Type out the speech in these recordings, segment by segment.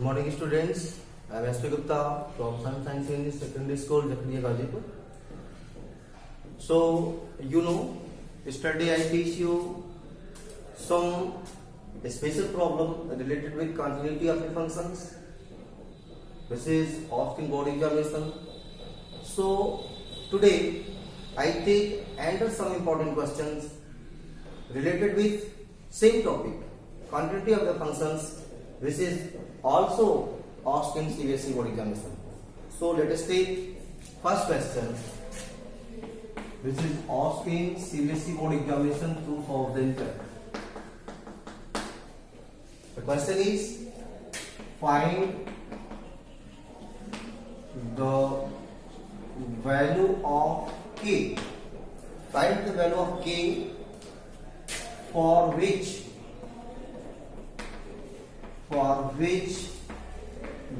Good morning, students. I am S.P. Gupta from Sun Science English Secondary School, Jafriya, Gazipur. So, yesterday I teach you some special problem related with continuity of the functions. This is asking board examination. So, today I take answer some important questions related with same topic, continuity of the functions. This is also asked in CBSE board examination. So let us take first question. This is asked in CBSE board examination 2010. The question is, find the value of k. Find the value of k for which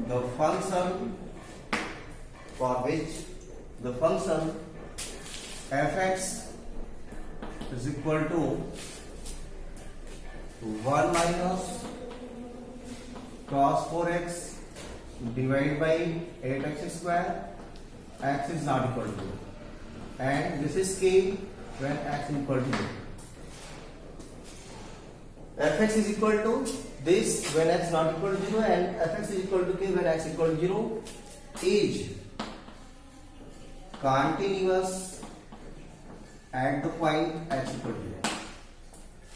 the function fx is equal to 1 minus cos 4x divided by 8x square, x is not equal to 0, and this is k when x is equal to 0. Fx is equal to this when x not equal to 0 and fx is equal to k when x equal to 0 is continuous at the point x equal to 0.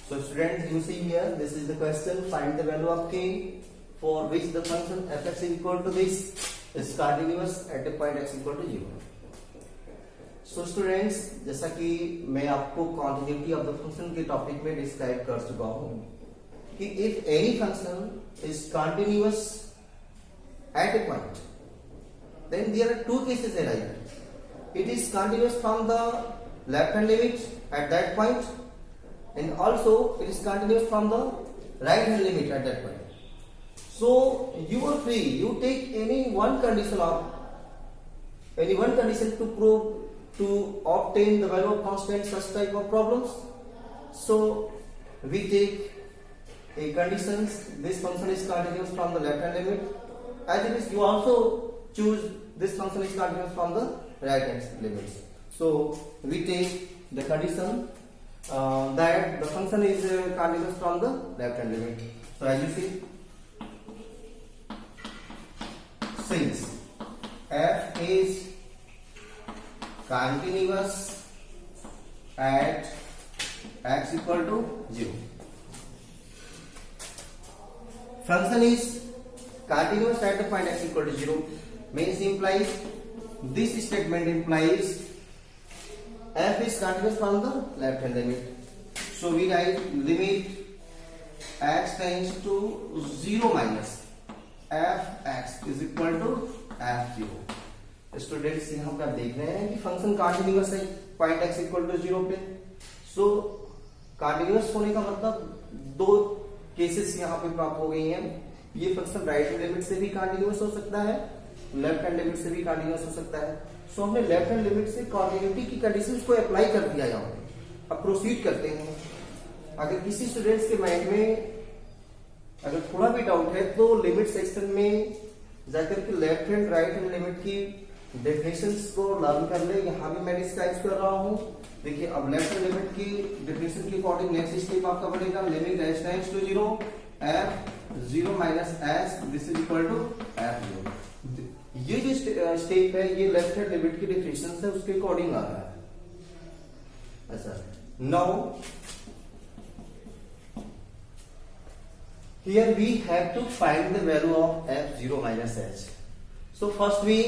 So students, you see here, this is the question, find the value of k for which the function fx is equal to this is continuous at the point x equal to 0. So students, जैसा कि मैं आपको continuity of the function के topic में describe कर चुका हूँ कि if any function is continuous at a point, then there are two cases arise. It is continuous from the left hand limit at that point, and also it is continuous from the right hand limit at that point. So you are free, you take any one condition to obtain the value of constant such type of problems. So we take a conditions, this function is continuous from the left hand limit, as it is you also choose this function is continuous from the right hand limits. So we take the condition that the function is continuous from the left hand limit. So as you see, since f is continuous at x equal to 0, function is continuous at the point x equal to 0 means implies, this statement implies f is continuous from the left hand limit. So we write limit x tends to 0 minus fx is equal to f0. Students यहाँ पे आप देख रहे हैं कि function continuous है point x equal to 0 पे. सो continuous होने का मतलब दो केसेस यहाँ पे प्राप्त हो गई हैं. ये फंक्शन राइट हैंड लिमिट से भी कंटिन्यूअस हो सकता है, लेफ्ट हैंड लिमिट से भी कंटिन्यूअस हो सकता है. सो हमने लेफ्ट हैंड लिमिट से कंटिन्यूटी की कंडीशंस को अप्लाई कर दिया यहाँ पे. अब प्रोसीड करते हैं. अगर किसी स्टूडेंट्स के माइंड में अगर थोड़ा भी डाउट है तो लिमिट सेक्शन में जाकर के left hand right hand limit की डेफिनेशंस को लर्न कर ले. यहाँ भी मैं डिस्क्राइब कर रहा हूँ. देखिए अब लेफ्ट हैंड लिमिट की डेफिनेशन के अकॉर्डिंग नेक्स्ट स्टेप आपका बनेगा limit h tends to 0 f 0 minus s this is equal to f0. ये जो स्टेप है ये लेफ्ट हैंड लिमिट की डेफिनेशन है उसके अकॉर्डिंग आ रहा है. अच्छा, now here we have to find the value of f0 minus h. So first we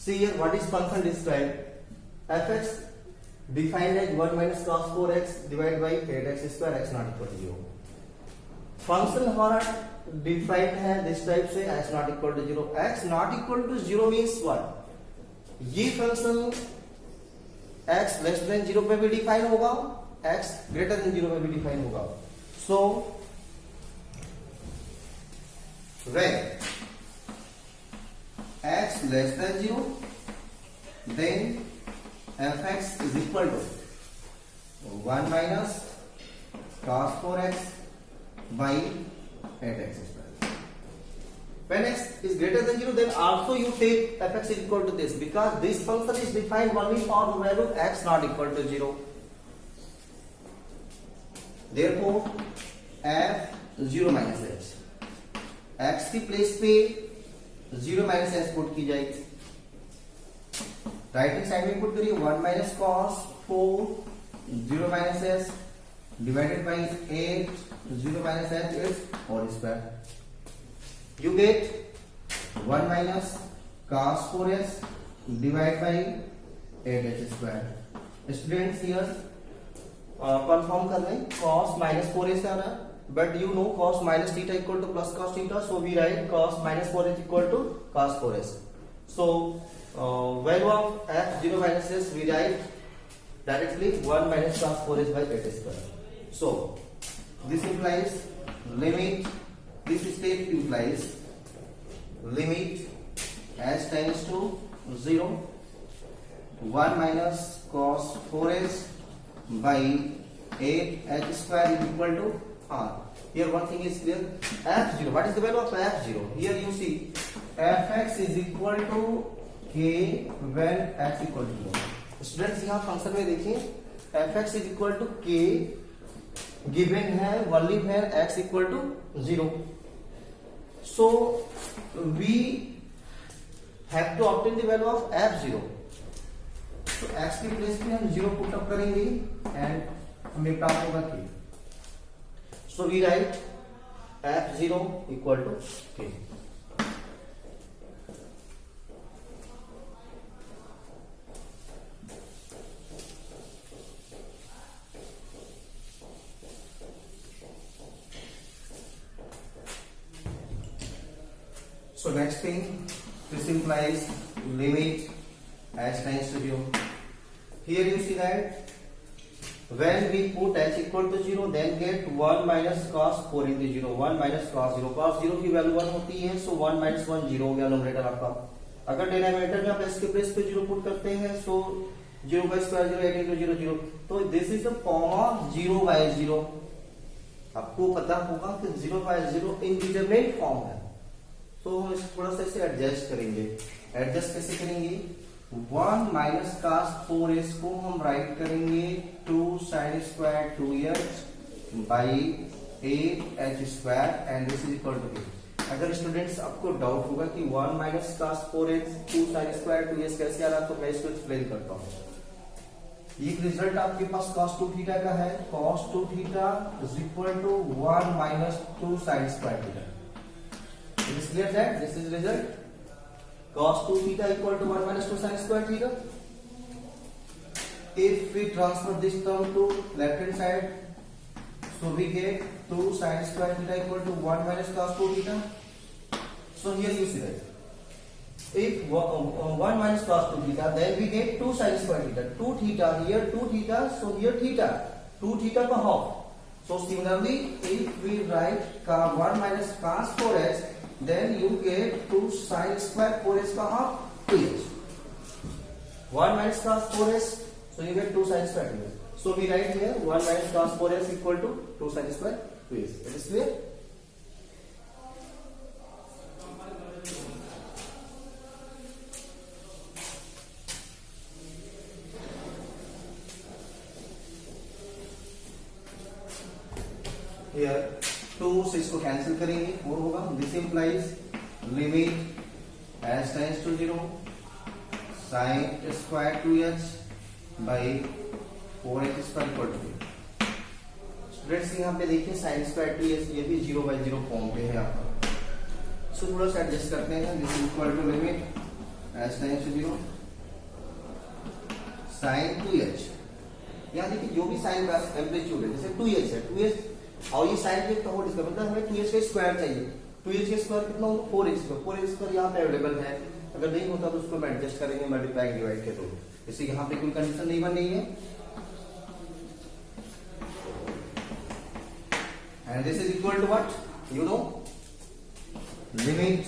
see here what is function described. fx defined as 1 minus cos 4x divided by 8x square x not equal to 0. Function हमारा defined है this type से x not equal to 0. x not equal to 0 means what? ये function x less than 0 पे भी define होगा, x greater than 0 पे भी define होगा. सो when x less than 0, then fx is equal to 1 minus cos 4x by 8x square. When x is greater than 0, then also you take fx is equal to this, because this function is defined only for the value x not equal to 0. Therefore f 0 minus h, x की place पे 0 minus h put की जाएगी, right hand side में put करिए 1 minus cos 4 0 minus h divided by 8 0 minus h is whole square. You get 1 minus cos 4s divided by 8h square. Students here confirm कर रहे हैं cos minus 4s आ रहा है, but you know cos minus theta equal to plus cos theta, so we write cos minus 4h equal to cos 4s. So value of f 0 minus s we write directly 1 minus cos 4s by 8 square. So this implies limit, this step implies limit s tends to 0 1 minus cos 4s by 8h square is equal to r. Here one thing is clear, f0, what is the value of f0? Here you see fx is equal to k when x equal to 0. Students यहाँ function में देखिए fx is equal to k given है value है x equal to 0. So we have to obtain the value of f0. So x की place पे हम 0 put up करेंगे and हमें प्राप्त होगा k. So we write f0 equal to k. So next thing, this implies limit h tends to 0. Here you see that when we put h equal to 0, then get 1 minus cos 4 into 0. 1 minus cos 0. Cos 0 की value 1 होती है, so 1 minus 1 0 हो गया nominator आपका. अगर denominator में आप s के प्लेस पे 0 पुट करते हैं, so 0 by square 0 8 into 0 0. तो this is the form of 0 by 0. आपको पता होगा कि 0 by 0 इंडिटरमिनेट फॉर्म है, तो हम इसको थोड़ा सा इसे एडजस्ट करेंगे. एडजस्ट कैसे करेंगे? 1 माइनस cos 4s को हम राइट करेंगे 2 sin square 2h by 8h square and this is equal to k. अगर स्टूडेंट्स आपको डाउट होगा कि 1 minus cos 4h 2 sin square 2h कैसे आ रहा, तो मैं इसको एक्सप्लेन करता हूँ. ये रिजल्ट आपके पास cos 2 थीटा का है. cos 2 theta is equal to 1 minus 2 sin square theta. It is clear that this is result. Cos 2 theta equal to 1 minus 2 sin square theta. If we transfer this term to left hand side, so we get 2 sin square theta equal to 1 minus cos 2 theta. So here you see that if 1 minus cos 2 theta, then we get 2 sin square theta. 2 theta here, 2 theta, so here theta. 2 theta per half. So similarly, if we write 1 minus cos 4s, then you get 2 sin square 4s का half 2h. 1 minus cos 4s, so you get 2 sin square 2h. So we write here 1 minus cos 4s equal to 2 sin square 2h. It is clear? Here 2 से इसको cancel करेंगे, 4 होगा. This implies limit h tends to 0 sin square 2h by 4h square equal to 0. Students यहाँ पे देखिए sin square 2h ये भी 0 by 0 form पे है आपका. सो थोड़ा सा एडजस्ट करते हैं. This equal to limit h tends to 0 sin 2h. यहाँ देखिए जो भी साइन का एम्पलीट्यूड है, जैसे 2h है, 2h और ये साइन के होल इसका मतलब हमें 2h का स्क्वायर चाहिए. 2h का स्क्वायर कितना होगा? 4h का. 4h स्क्वायर यहाँ पे अवेलेबल है. अगर नहीं होता तो उसको हम एडजस्ट करेंगे मल्टीप्लाई डिवाइड के थ्रू. जैसे यहाँ पे कोई कंडीशन नहीं बन रही है. And this is equal to what? You know, limit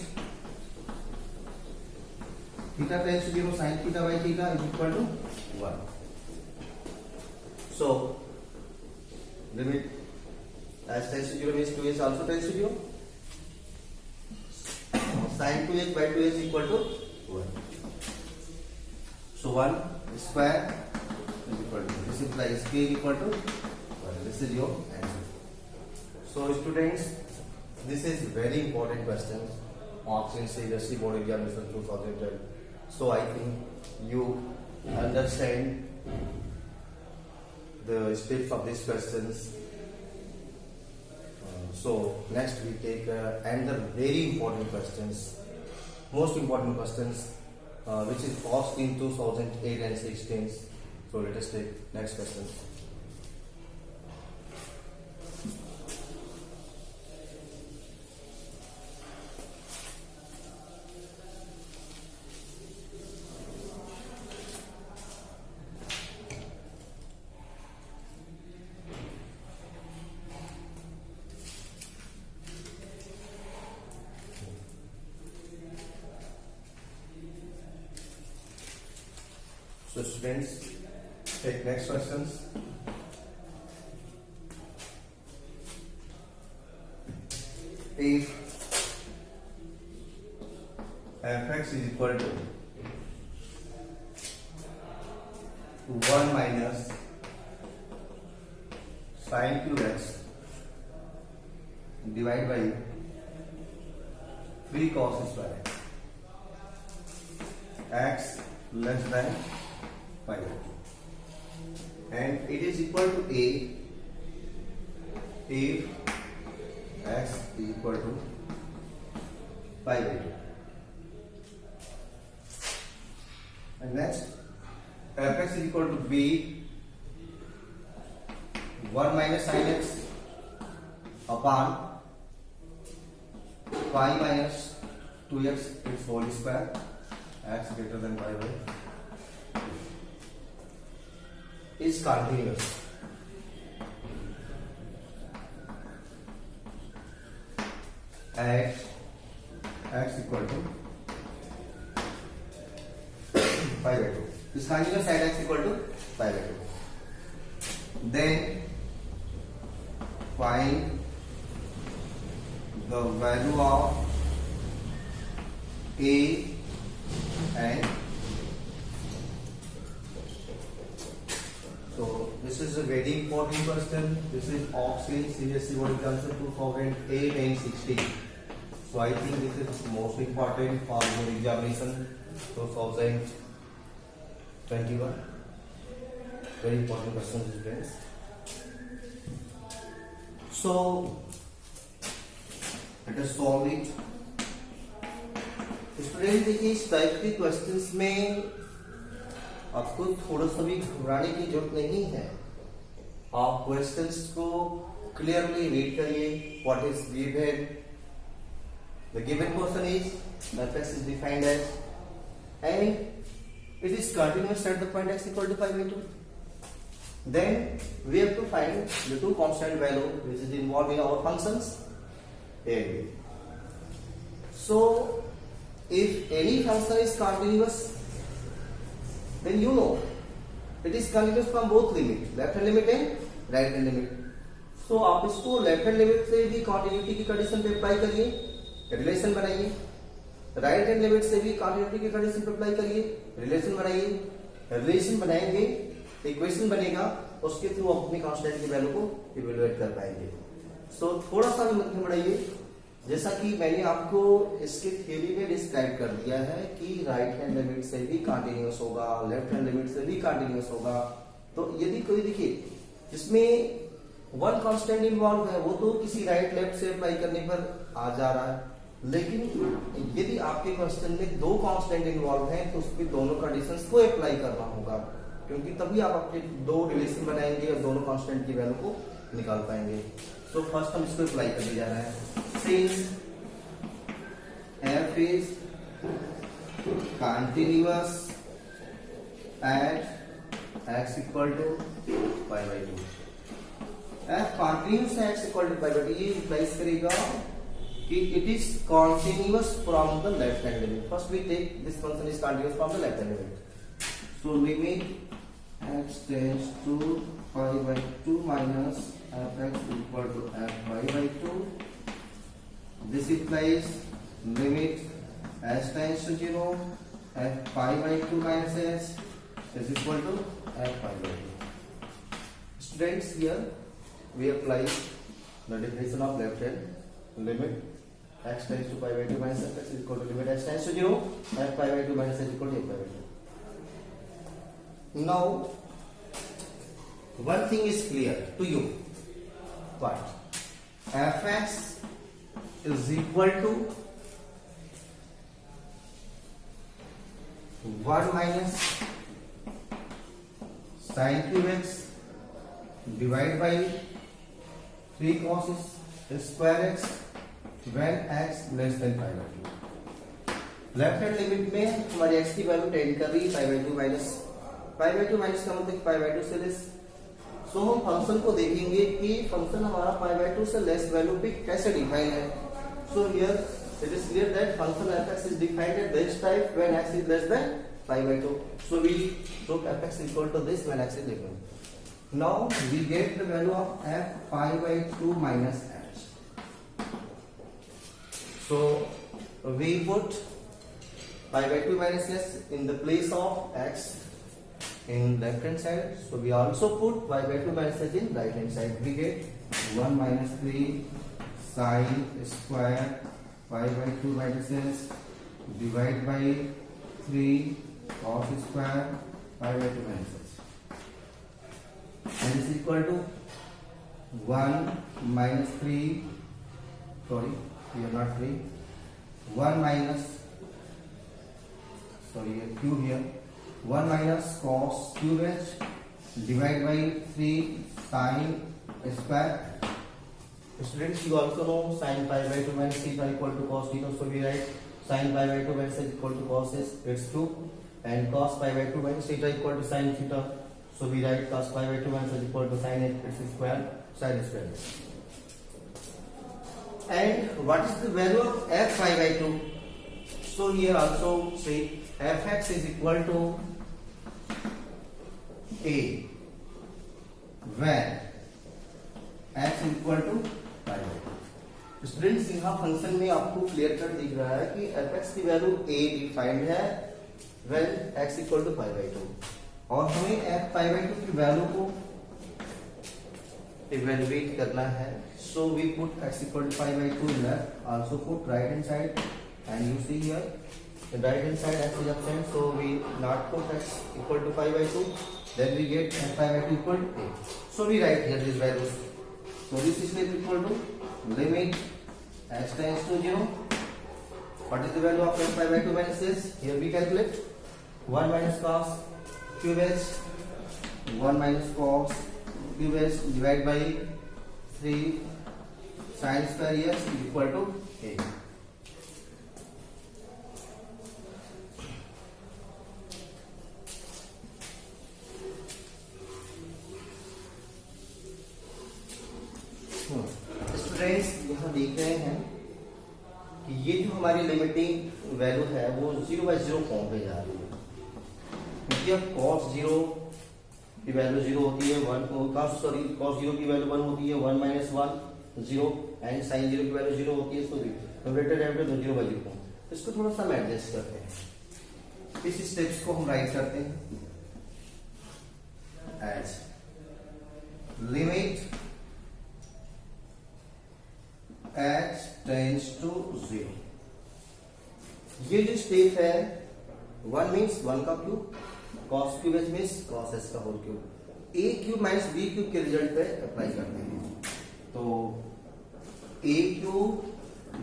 theta tends to 0 sin theta by theta is equal to 1. So limit h tends to 0 means 2h also tends to 0. sin 2h by 2h equal to 1. So 1 square is equal to, this implies k equal to 1. This is your answer. So students, this is very important question of CSC board examination 2012. So I think you understand the steps of these questions. So next we take another very important questions, most important questions, which is asked in 2008 and 16. So let us take next question. So students, take next questions. If fx is equal to 1 minus sin qx divided by 3 cos square x less than 5, and it is equal to a if x is equal to 5/2. And next, fx is equal to b 1 minus sin x upon 5 minus 2x its whole square, x greater than 5/2 is continuous. At x equal to 5/2 is continuous at x equal to 5/2. Then find the value of a and so this is a very important question. This is Oxley CSC board exam 2008 and 16. So I think this is most important for your examination 2021. Very important question, students. So let us solve it. Student देखिए, इस type के questions में आपको थोड़ा सा भी घबराने की जरूरत नहीं है. आप क्वेश्चंस को क्लियरली रीड करिए. What is given? The given question is fx is defined as and it is continuous at the point x equal to 5/2. Then we have to find the two constant value which is involved in our functions a and b. So if any function is continuous, then you know it is continuous from both limit, left hand limit and right hand limit. So आप इसको left hand limit से भी continuity की condition पे apply करिए, relation बनाइए. Right hand limit से भी कॉन्टिन्यूटी की कंडीशन पे अप्लाई करिए, रिलेशन बनाइए. रिलेशन बनाएंगे, इक्वेशन बनेगा, उसके थ्रू आप अपनी कांस्टेंट की वैल्यू को इवैल्यूएट कर पाएंगे. सो थोड़ा सा भी मत घबराइए. जैसा कि मैंने आपको इसके थ्योरी में डिस्क्राइब कर दिया है कि राइट हैंड लिमिट से भी कंटीन्यूअस होगा, लेफ्ट हैंड लिमिट से भी कंटीन्यूअस होगा. तो यदि कोई देखिए जिसमें वन कांस्टेंट इन्वॉल्व है वो तो किसी राइट लेफ्ट से अप्लाई करने पर आ जा रहा है, लेकिन यदि आपके क्वेश्चन में दो कांस्टेंट इन्वॉल्व हैं तो उसके दोनों कंडीशंस को अप्लाई करना होगा, क्योंकि तभी आप अपने दो रिलेशन बनाएंगे और दोनों कांस्टेंट की वैल्यू को निकाल पाएंगे. तो फर्स्ट हम इसको अप्लाई करने जा रहे हैं. Since f is continuous at x equal to 5/2, f continuous at x equal to 5/2 ये implies करेगा कि it is continuous from the left hand limit. First we take this function is continuous from the left hand limit. So limit x tends to 5/2 minus fx equal to f5/2. This implies limit s tends to 0, f pi by 2 minus s is equal to f pi by 2. Students, here we apply the definition of left hand limit x tends to pi by 2 minus f is equal to limit x tends to 0, f pi by 2 minus s is equal to f pi by 2. Now, one thing is clear to you. What? fx is equal to 1 minus sin cube x divided by 3 cos square x when x less than pi by 2. Left hand limit में हमारी x की value tend कर रही है पाई by 2 minus का मतलब पाई by 2 से less. सो हम फंक्शन को देखेंगे कि फंक्शन हमारा पाई बाई 2 से लेस वैल्यू पे कैसे डिफाइन है. So here it is clear that function fx is defined at this type when x is less than pi by 2. So we took fx equal to this when x is equal. Now we get the value of f pi by 2 minus h. So we put pi by 2 minus s in the place of x in left hand side. So we also put pi by 2 minus h in right hand side. We get 1 minus 3 sin square pi by 2 minus s divided by 3 cos square pi by 2 minus s, and is equal to 1 minus 3, sorry here not 3, 1 minus, sorry cube here, 1 minus cos cube h divided by 3 sin square. Students, you also know sin pi by 2 minus theta equal to cos theta, so we write sin pi by 2 minus theta equal to cos s, it's true, and cos pi by 2 minus theta equal to sin theta, so we write cos pi by 2 minus theta equal to sin x, it's square, sin square. And what is the value of f pi by 2? So here also say fx is equal to a when x is equal to pi by 2. Students, यहाँ function में आपको clear cut दिख रहा है कि fx की value a defined है when x equal to pi by 2, और हमें f पाई बाई 2 की वैल्यू को इवेलुएट करना है. So we put x equal to pi by 2 left, also put right hand side, and you see here the right hand side x is absent, so we not put x equal to pi by 2, then we get f pi by 2 equal to a. So we write here these values. So this is equal to limit x tends to 0. What is the value of f pi by 2 minus s? Here we calculate 1 minus cos cube h, 1 minus cos cube h divided by 3 sin square s is equal to a. Students, यहाँ देख रहे हैं कि ये जो हमारी limiting value है वो 0 by 0 फॉर्म पे जा रही है, क्योंकि अब cos 0 की वैल्यू 0 होती है, cos 0 की वैल्यू 1 होती है, 1 minus 1 0, एंड sin 0 की वैल्यू 0 होती है. So numerator derivative 0 by 0 form. इसको थोड़ा सा हम एडजस्ट करते हैं. इस स्टेप्स को हम राइट करते हैं age limit h tends to 0. ये जो स्टेप है 1 मीन्स 1 का cube, cos cube h means cos s का whole cube, a cube minus b cube के रिजल्ट पे अप्लाई करते हैं. तो a cube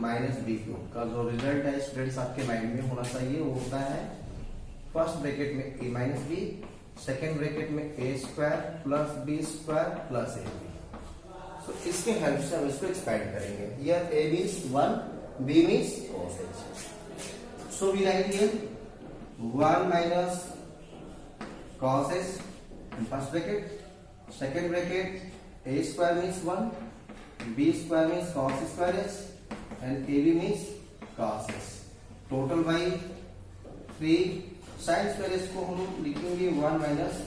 minus b cube का जो रिजल्ट है स्टूडेंट्स आपके माइंड में होना चाहिए वो होता है फर्स्ट ब्रैकेट में a माइनस b, सेकेंड ब्रैकेट में a square plus b square plus a. तो इसके हेल्प से हम इसको एक्सपेंड करेंगे. Here a means 1, b means cos h. So we write here 1 minus cos h in first bracket, second bracket a square means 1, b square means cos square h, and ab means cos h. Total by 3 sin square h को हम लिखेंगे 1 minus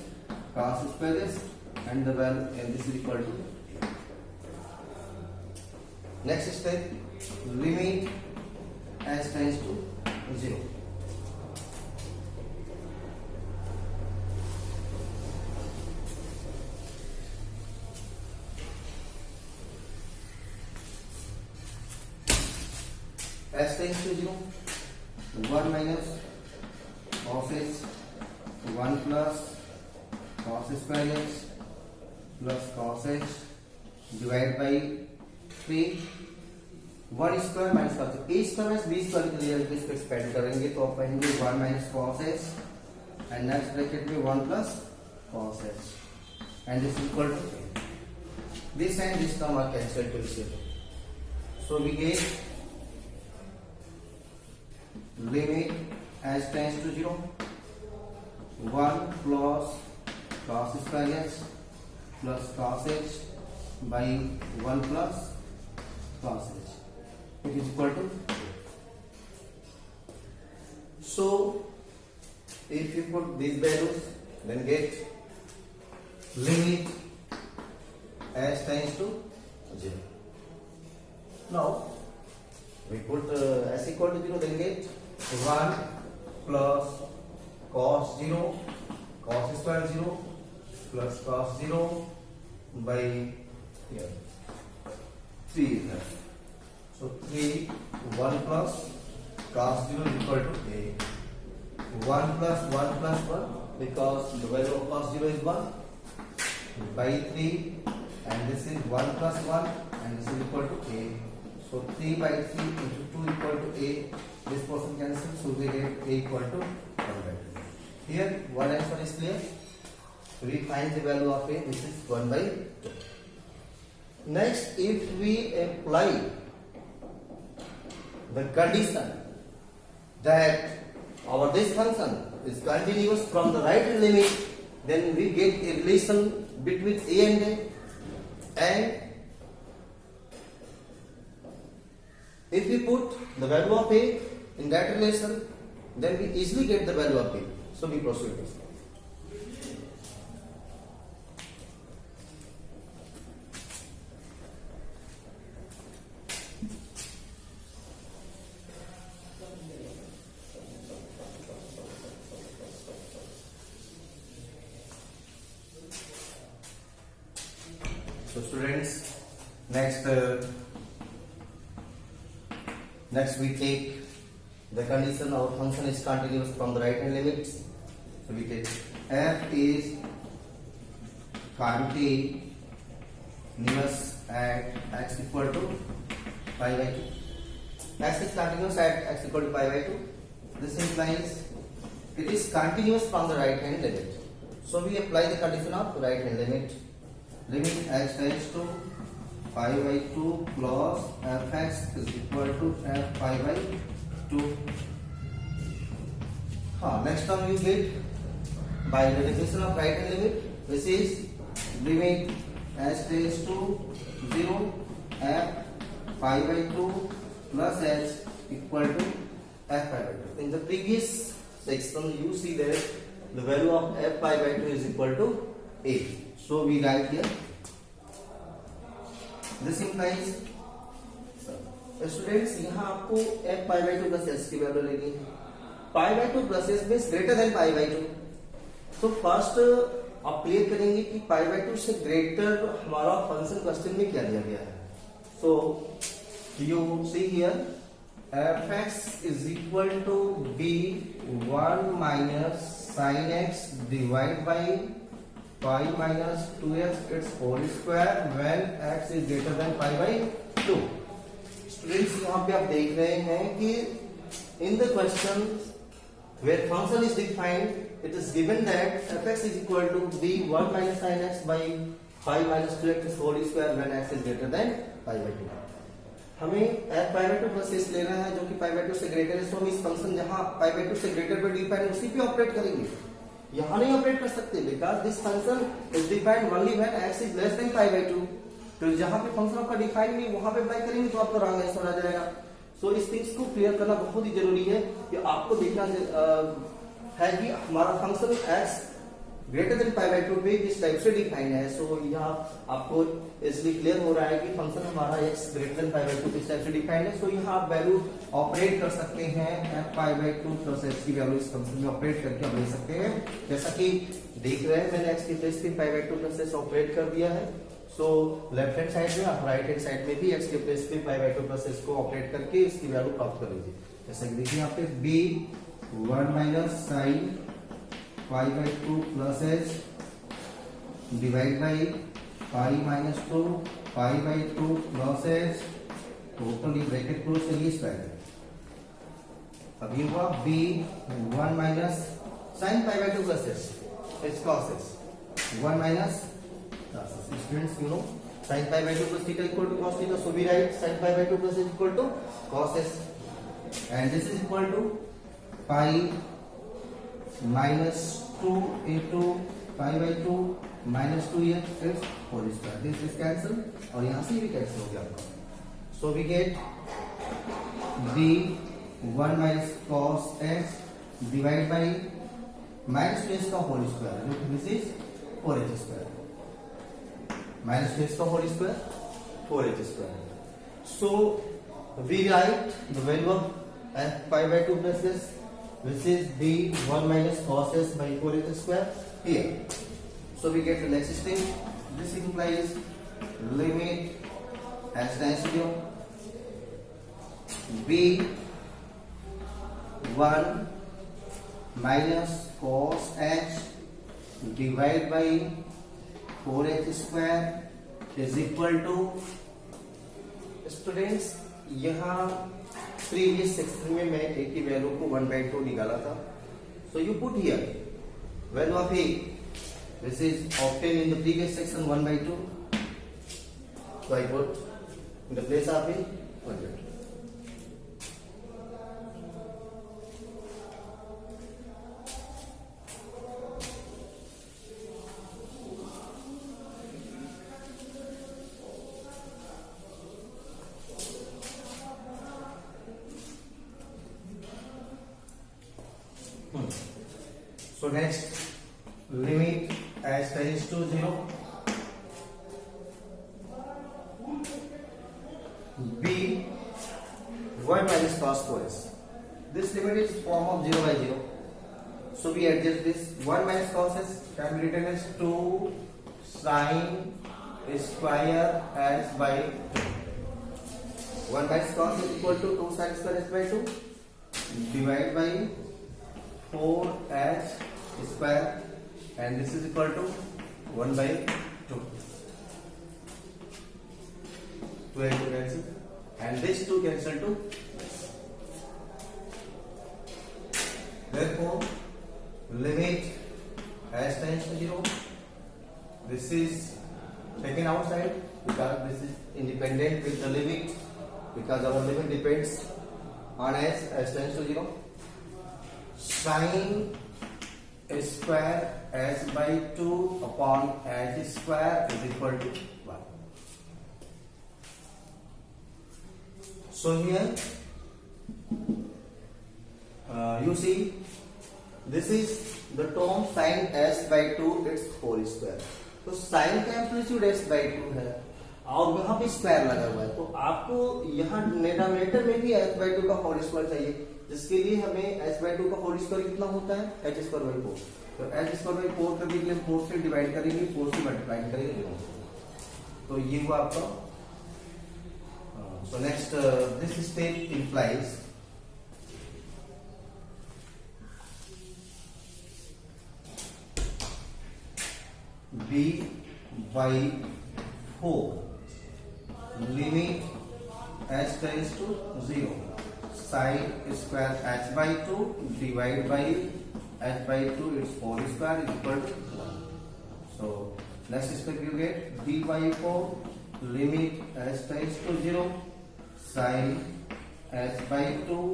cos square h, and the value and this is equal to. Next step, limit h tends to 0. x tends to 0, 1 minus cos h 1 plus cos square h plus cos h divide by 3 1 square minus cos a square minus b square के लिए इसको expand करेंगे तो आप पाएंगे 1 minus cos h and next bracket में 1 plus cos h and this is equal to this and this term are cancelled to each other. So we get limit as tends to 0 1 plus cos square h plus cos h by 1 plus cos h, which is equal to. So if you put these values, then get limit as tends to 0. Now we put s equal to 0, then get 1 plus cos 0 cos square 0 plus cos 0 by here 3 is left. So 3 1 plus cos 0 is equal to a 1 plus 1 because the value of cos 0 is 1 by 3 and this is 1 plus 1 and this is equal to a. So 3 by 3 into 2 equal to a. This portion cancels, so we get a equal to 1 by 2. Here one answer is clear. We find the value of a, this is 1 by 2. Next, if we apply the condition that our this function is continuous from the right hand limit, then we get a relation between a and a, and if we put the value of a in that relation, then we easily get the value of a. So we proceed this. So students, next we take the condition our function is continuous from the right hand limits. So we take f is continuous at x equal to pi by 2. X is continuous at x equal to pi by 2. This implies it is continuous from the right hand limit. So we apply the condition of right hand limit. Limit x tends to pi by 2 plus fx is equal to f pi by 2. Next term you get by the definition of right hand limit, which is limit x tends to 0 f pi by 2 plus h equal to f pi by 2. In the previous section you see that the value of f pi by 2 is equal to a. So we write here. This implies students यहाँ आपको f pi by 2 plus h की value लेनी है. pi by 2 plus h means greater than pi by 2. तो first आप clear करेंगे कि pi by 2 से ग्रेटर हमारा फंक्शन क्वेश्चन में क्या दिया गया है. So you see here fx is equal to b 1 minus sin x divided by pi minus 2x its whole square when x is greater than pi by 2. Students, यहाँ पे आप देख रहे हैं कि in the question where function is defined, it is given that fx is equal to b 1 minus sin x by pi minus 2x its whole square when x is greater than pi by 2. हमें f pi by 2 plus h लेना है जो कि pi by 2 से greater है. सो हम इस function जहाँ pi by 2 से ग्रेटर पे डिफाइन उसी पे ऑपरेट करेंगे. यहाँ नहीं ऑपरेट कर सकते because this function is defined only when x is less than pi by 2. तो जहाँ पे फंक्शन आपका डिफाइन नहीं वहां पे अप्लाई करेंगे तो आपको रॉन्ग आंसर आ जाएगा. सो इस थिंग्स को क्लियर करना बहुत ही जरूरी है कि आपको देखना है कि हमारा function x greater than pi by 2 पे किस टाइप से डिफाइन है. सो यहाँ आपको इसलिए क्लियर हो रहा है कि फंक्शन हमारा x greater than pi by 2 किस टाइप से डिफाइन है. सो यहाँ आप वैल्यू ऑपरेट कर सकते हैं f pi by 2 plus h की वैल्यू इस फंक्शन में ऑपरेट करके आप ले सकते हैं. जैसा कि देख रहे हैं मैंने x की प्लेस पे pi by 2 plus h operate कर दिया है. सो लेफ्ट हैंड साइड में आप राइट हैंड साइड में भी x के प्लेस पे pi by two plus S को ऑपरेट करके इसकी वैल्यू प्राप्त कर लीजिए। जैसे कि देखिए यहाँ पे b 1 minus sine pi by two plus S divide by pi minus two pi by two plus S totally bracket close करिए इस पैर। अब ये हुआ b 1 minus sine pi by two plus S it's cos S 1 minus students, you know, sin pi by 2 plus theta equal to cos theta, so we write sin pi by 2 plus is equal to cos s, and this is equal to pi minus 2 into pi by 2 minus 2 here is whole square. This is cancel और यहाँ से भी cancel हो गया आपका. So we get b 1 minus cos s divided by minus 2s का whole square. This is 4h square. Minus 2 का whole square 4h square. So we write the value of f pi by 2 plus this, which is b 1 minus cos s by 4h square here. So we get the next thing. This implies limit s tends to 0 b 1 minus cos h divided by 4h square is equal to, students यहाँ previous section में मैं a की value को 1/2 निकाला था. So you put here value of a, this is obtained in the previous section 1/2. So I put in the place of a 1/2. So next, limit as tends to 0 b 1 minus cos 4s. This limit is form of 0 by 0. So we adjust this. 1 minus cos s can be written as 2 sin square s by 2. 1 minus cos is equal to 2 sin square s by 2 divided by 4h square, and this is equal to 1/2. 2 and 2 cancel, and this 2 cancel to. Therefore, limit as tends to 0. This is taken outside because this is independent with the limit, because our limit depends on s tends to 0. Sin square s by 2 upon h square is equal to 1. So here you see this is the term sin s by 2 its whole square. तो sin का amplitude s by 2 है और यहाँ पे square लगा हुआ है, तो आपको यहाँ डिनोमिनेटर में भी s by 2 का होल स्क्वायर चाहिए, जिसके लिए हमें h by 2 का होल स्क्वायर कितना होता है h स्क्वायर बाई 4. तो h स्क्वायर बाई 4 करने के लिए 4 से डिवाइड करेंगे, 4 से मल्टीप्लाई करेंगे. तो ये हुआ आपका. So next this step implies b by 4 limit s tends to 0 sin square h by 2 divided by h by 2 its whole square is equal to 1. So next step you get b by 4 limit s tends to 0 sin h by 2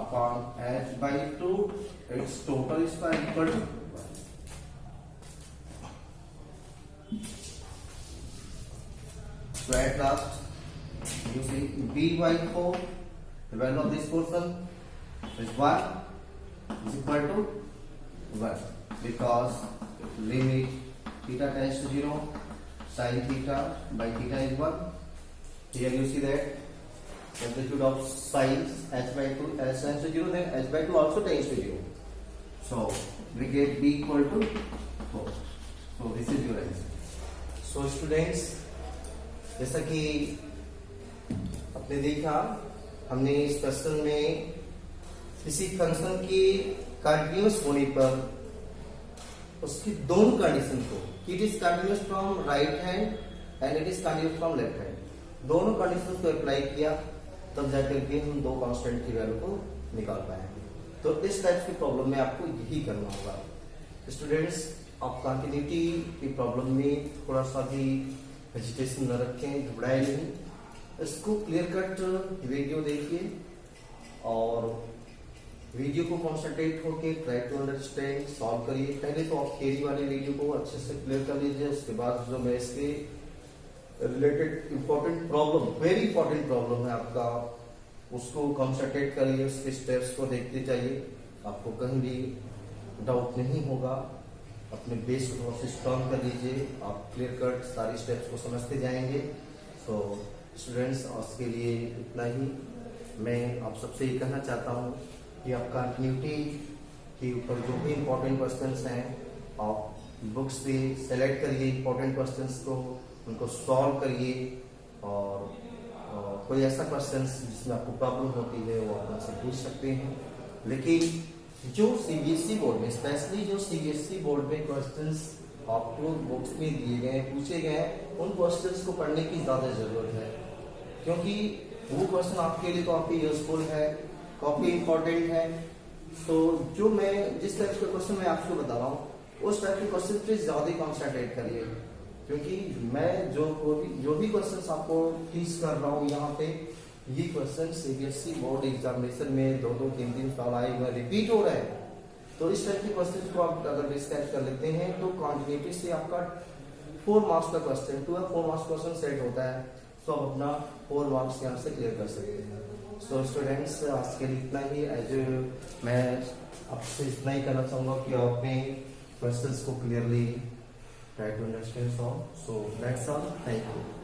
upon h by 2 its total square equal to 1. So at last you see b by 4, the value of this portion is 1 is equal to 1 because limit theta tends to 0 sin theta by theta is 1. Here you see that amplitude of sines h by 2 s tends to 0, then h by 2 also tends to 0. So we get b equal to 4. So this is your answer. So students, जैसा कि आपने देखा, हमने इस question में किसी function की continuous होने पर उसकी दोनों कंडीशन को, it is continuous from right hand and it is continuous from left hand, दोनों कंडीशन को अप्लाई किया, तब जाकर के हम दो कांस्टेंट की वैल्यू को निकाल पाएंगे। तो इस टाइप की प्रॉब्लम में आपको यही करना होगा। स्टूडेंट्स, आप कंटिन्यूटी की प्रॉब्लम में थोड़ा सा भी हेजिटेशन न रखें, घबराए नहीं, इसको क्लियर कट वीडियो देखिए और वीडियो को कॉन्सेंट्रेट होके ट्राई टू अंडरस्टैंड, सॉल्व करिए। पहले तो आप थियरी वाले वीडियो को अच्छे से क्लियर कर लीजिए, उसके बाद जो मैं इसके related important problem, very important problem है आपका, उसको कॉन्सेंट्रेट करिए, उसके स्टेप्स को देखते जाइए, आपको कहीं भी डाउट नहीं होगा। अपने बेस को थोड़ा सा स्ट्रॉन्ग कर लीजिए, आप क्लियर कट सारी स्टेप्स को समझते जाएंगे। तो स्टूडेंट्स, आज के लिए इतना ही। मैं आप सबसे ये कहना चाहता हूँ कि आप कंटिन्यूटी के ऊपर जो भी इम्पोर्टेंट क्वेश्चंस हैं, आप बुक्स से सेलेक्ट करिए इम्पोर्टेंट क्वेश्चंस को, उनको सॉल्व करिए, और कोई ऐसा क्वेश्चन जिसमें आपको प्रॉब्लम होती है वो आप मुझसे पूछ सकते हैं। लेकिन जो सीबीएसई बोर्ड में, स्पेशली जो सीबीएसई बोर्ड में क्वेश्चंस आपको बुक्स में दिए गए, पूछे गए हैं, उन क्वेश्चंस को पढ़ने की ज्यादा जरूरत है, क्योंकि वो क्वेश्चन आपके लिए काफी यूजफुल है, काफी इंपॉर्टेंट है। तो जो मैं जिस टाइप के क्वेश्चन मैं आपको बता रहा हूँ, उस टाइप के क्वेश्चन पे ज्यादा कॉन्सेंट्रेट करिए, क्योंकि मैं जो भी क्वेश्चन आपको टीच कर रहा हूँ यहाँ पे, ये क्वेश्चन सीबीएसई बोर्ड एग्जामिनेशन में 2-2, 3-3 साल आए हुए रिपीट हो रहे हैं। तो इस टाइप के क्वेश्चन को आप अगर डिस्कस कर लेते हैं तो कॉन्टिन्यूटी से आपका 4 मार्क्स का क्वेश्चन, 4 मार्क्स क्वेश्चन सेट होता है, तो आप अपना 4 मार्क्स यहाँ से क्लियर कर सकते हैं। सो स्टूडेंट्स, आज के लिए इतना ही। एज मैं आपसे इतना ही कहना चाहूंगा कि आप अपने क्वेश्चंस को clearly try to understand solve. So that's all, thank you.